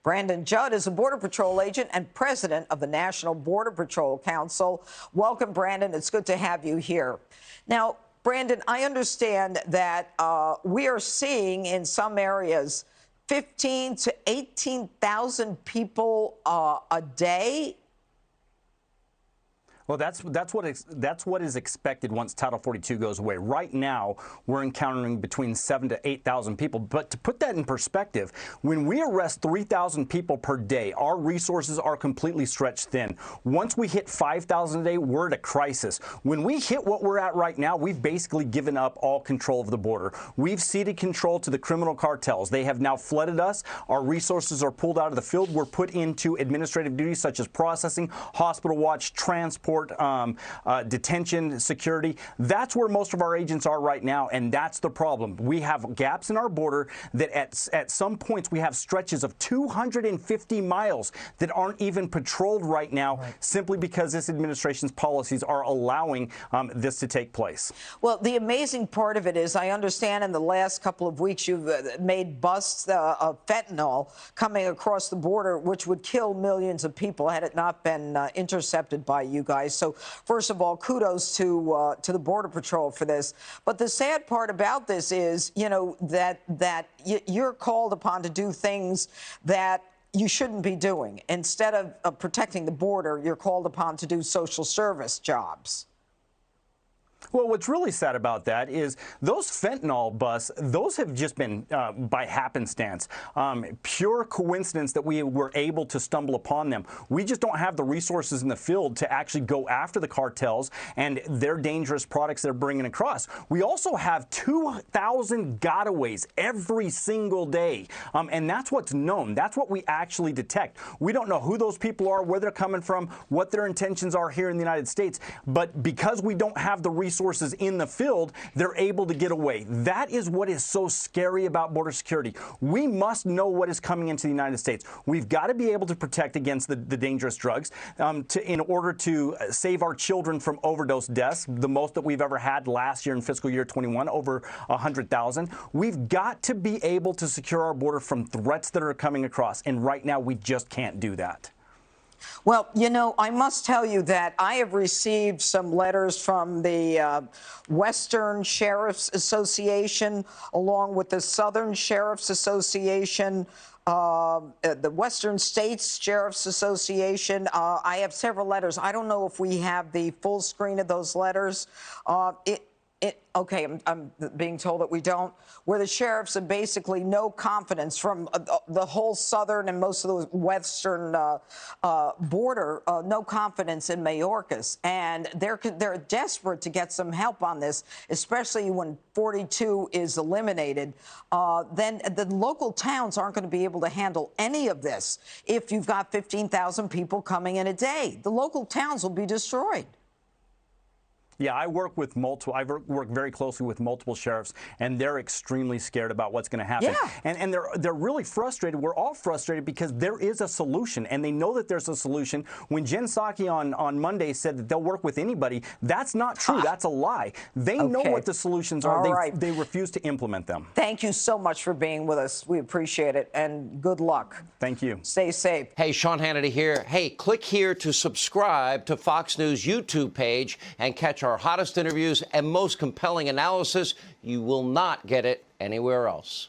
Brandon Judd is a Border Patrol agent and president of the National Border Patrol Council. Welcome, Brandon. It's good to have you here. Now, Brandon, I understand that we are seeing in some areas 15 to 18,000 people a day. Well, that's what is expected once Title 42 goes away. Right now, we're encountering between 7,000 to 8,000 people. But to put that in perspective, when we arrest 3,000 people per day, our resources are completely stretched thin. Once we hit 5,000 a day, we're at a crisis. When we hit what we're at right now, we've basically given up all control of the border. We've ceded control to the criminal cartels. They have now flooded us. Our resources are pulled out of the field. We're put into administrative duties such as processing, hospital watch, transport, detention, security. That's where most of our agents are right now, and that's the problem. We have gaps in our border that at some points we have stretches of 250 miles that aren't even patrolled right now, simply because this administration's policies are allowing this to take place. Well, the amazing part of it is, I understand in the last couple of weeks you've made busts of fentanyl coming across the border, which would kill millions of people had it not been intercepted by you guys. So, first of all, kudos to the Border Patrol for this. But the sad part about this is, you know, that you're called upon to do things that you shouldn't be doing. Instead of protecting the border, you're called upon to do social service jobs. Well, what's really sad about that is those fentanyl busts, those have just been by happenstance, pure coincidence that we were able to stumble upon them. We just don't have the resources in the field to actually go after the cartels and their dangerous products they're bringing across. We also have 2,000 gotaways every single day, and that's what's known. That's what we actually detect. We don't know who those people are, where they're coming from, what their intentions are here in the United States, but because we don't have the resources in the field, they're able to get away. That is what is so scary about border security. We must know what is coming into the United States. We've got to be able to protect against the dangerous drugs in order to save our children from overdose deaths, the most that we've ever had last year in fiscal year 21, over 100,000. We've got to be able to secure our border from threats that are coming across, and right now we just can't do that. Well, you know, I must tell you that I have received some letters from the Western Sheriff's Association, along with the Southern Sheriff's Association, the Western States Sheriff's Association. I have several letters. I don't know if we have the full screen of those letters. Okay, I'm being told that we don't, where the sheriffs have basically no confidence from the whole southern and most of the western border, no confidence in Mayorkas. And they're desperate to get some help on this, especially when 42 is eliminated. Then the local towns aren't going to be able to handle any of this if you've got 15,000 people coming in a day. The local towns will be destroyed. Yeah, I work with multiple. I work very closely with multiple sheriffs, and they're extremely scared about what's going to happen. Yeah. And they're really frustrated. We're all frustrated because there is a solution, and they know that there's a solution. When Jen Psaki on Monday said that they'll work with anybody, that's not true. That's a lie. They know what the solutions are. They refuse to implement them. Thank you so much for being with us. We appreciate it, and good luck. Thank you. Stay safe. Hey, Sean Hannity here. Hey, click here to subscribe to Fox News YouTube page and catch our hottest interviews and most compelling analysis. You will not get it anywhere else.